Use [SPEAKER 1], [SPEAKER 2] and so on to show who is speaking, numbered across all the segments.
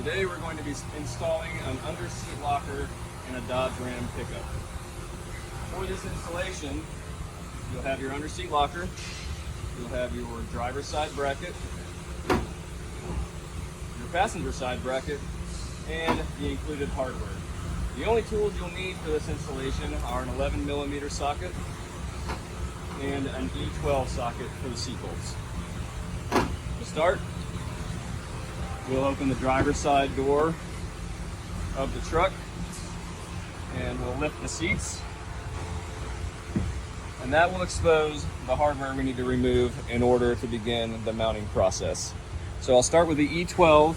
[SPEAKER 1] Today we're going to be installing an under-seat locker in a Dodge Ram pickup. For this installation, you'll have your under-seat locker, you'll have your driver's side bracket, your passenger side bracket, and the included hardware. The only tools you'll need for this installation are an 11mm socket and an E12 socket for the seat bolts. To start, we'll open the driver's side door of the truck and we'll lift the seats, and that will expose the hardware we need to remove in order to begin the mounting process. So I'll start with the E12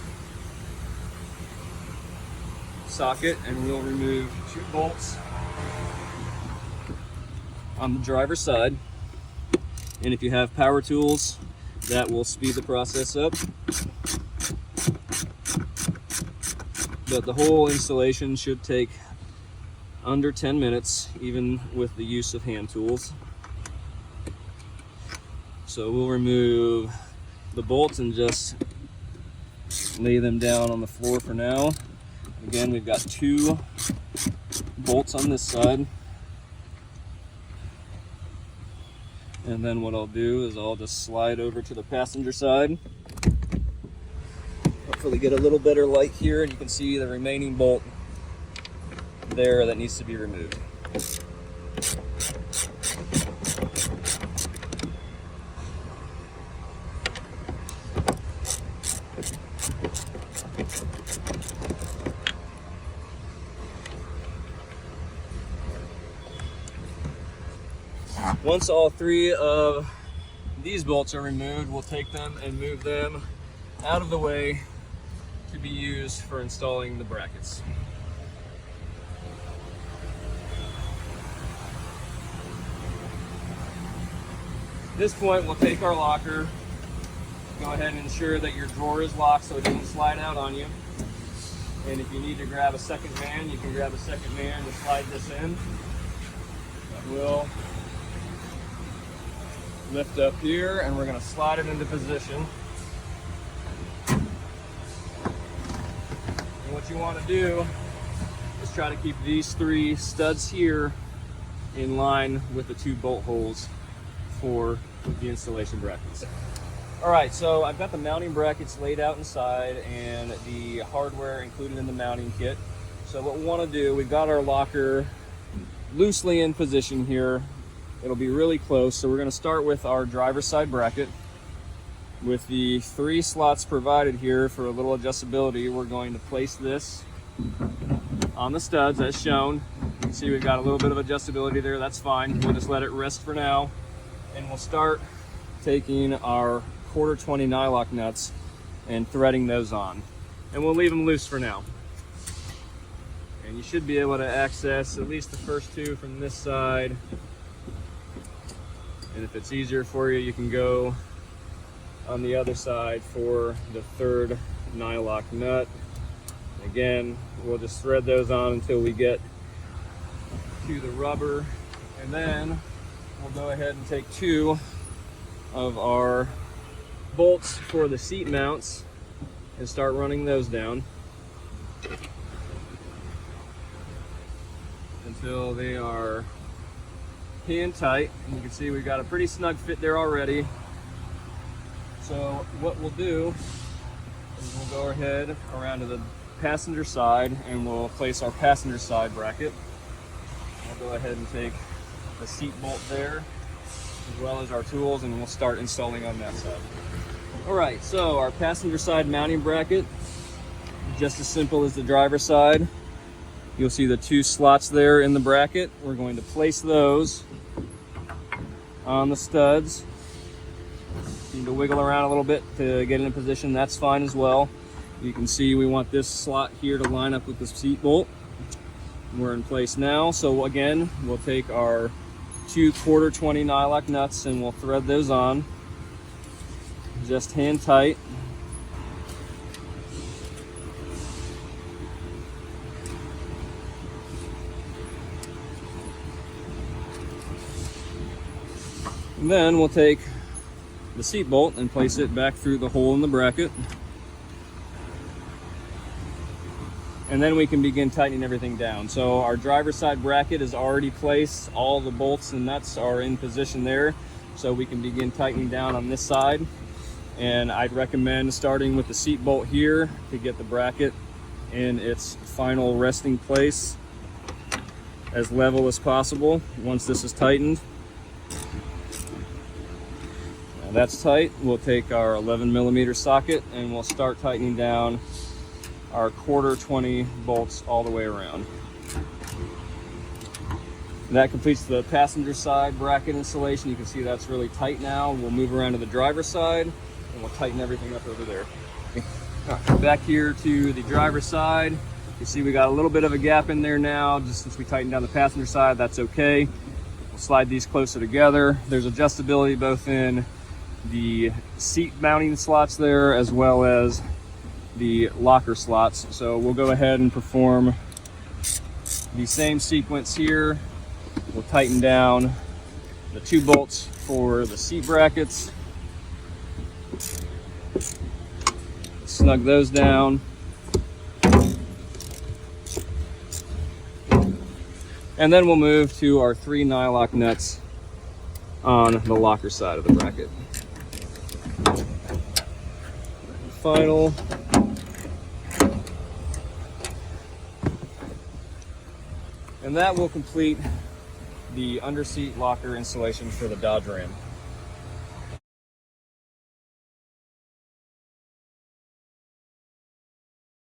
[SPEAKER 1] socket and we'll remove 2 bolts on the driver's side, and if you have power tools, that will speed the process up. But the whole installation should take under 10 minutes, even with the use of hand tools. So we'll remove the bolts and just lay them down on the floor for now. Again, we've got 2 bolts on this side. And then what I'll do is I'll just slide over to the passenger side. Hopefully get a little better light here, and you can see the remaining bolt there that needs to be removed. Once all 3 of these bolts are removed, we'll take them and move them out of the way to be used for installing the brackets. At this point, we'll take our locker, go ahead and ensure that your drawer is locked so it doesn't slide out on you. And if you need to grab a second man, you can grab a second man to slide this in. We'll lift up here and we're going to slide it into position. And what you want to do is try to keep these 3 studs here in line with the 2 bolt holes for the installation brackets. Alright, so I've got the mounting brackets laid out inside and the hardware included in the mounting kit. So what we want to do, we've got our locker loosely in position here. It'll be really close, so we're going to start with our driver's side bracket. With the 3 slots provided here for a little adjustability, we're going to place this on the studs as shown. You can see we've got a little bit of adjustability there, that's fine. We'll just let it rest for now. And we'll start taking our 1/4 20 nylock nuts and threading those on. And we'll leave them loose for now. And you should be able to access at least the first 2 from this side. And if it's easier for you, you can go on the other side for the 3rd nylock nut. Again, we'll just thread those on until we get to the rubber. And then we'll go ahead and take 2 of our bolts for the seat mounts and start running those down until they are hand tight. And you can see we've got a pretty snug fit there already. So what we'll do is we'll go ahead around to the passenger side and we'll place our passenger side bracket. We'll go ahead and take the seat bolt there as well as our tools, and we'll start installing on that side. Alright, so our passenger side mounting bracket, just as simple as the driver's side. You'll see the 2 slots there in the bracket. We're going to place those on the studs. You need to wiggle around a little bit to get in position, that's fine as well. You can see we want this slot here to line up with the seat bolt. We're in place now, so again, we'll take our 2 1/4 20 nylock nuts and we'll thread those on, just hand tight. And then we'll take the seat bolt and place it back through the hole in the bracket. and then we can begin tightening everything down. So our driver's side bracket is already placed. All the bolts and nuts are in position there. So we can begin tightening down on this side. And I'd recommend starting with the seat bolt here to get the bracket in its final resting place as level as possible once this is tightened. Now that's tight. We'll take our 11mm socket and we'll start tightening down our 1/4-20 bolts all the way around. That completes the passenger side bracket installation. You can see that's really tight now. We'll move around to the driver's side and we'll tighten everything up over there. Back here to the driver's side. You see we got a little bit of a gap in there now. Just since we tightened down the passenger side, that's okay. We'll slide these closer together. There's adjustability both in the seat mounting slots there as well as the locker slots. So we'll go ahead and perform the same sequence here. We'll tighten down the 2 bolts for the seat brackets. Snug those down. And then we'll move to our 3 nylock nuts on the locker side of the bracket. Final. And that will complete the underseat locker installation for the Dodge Ram.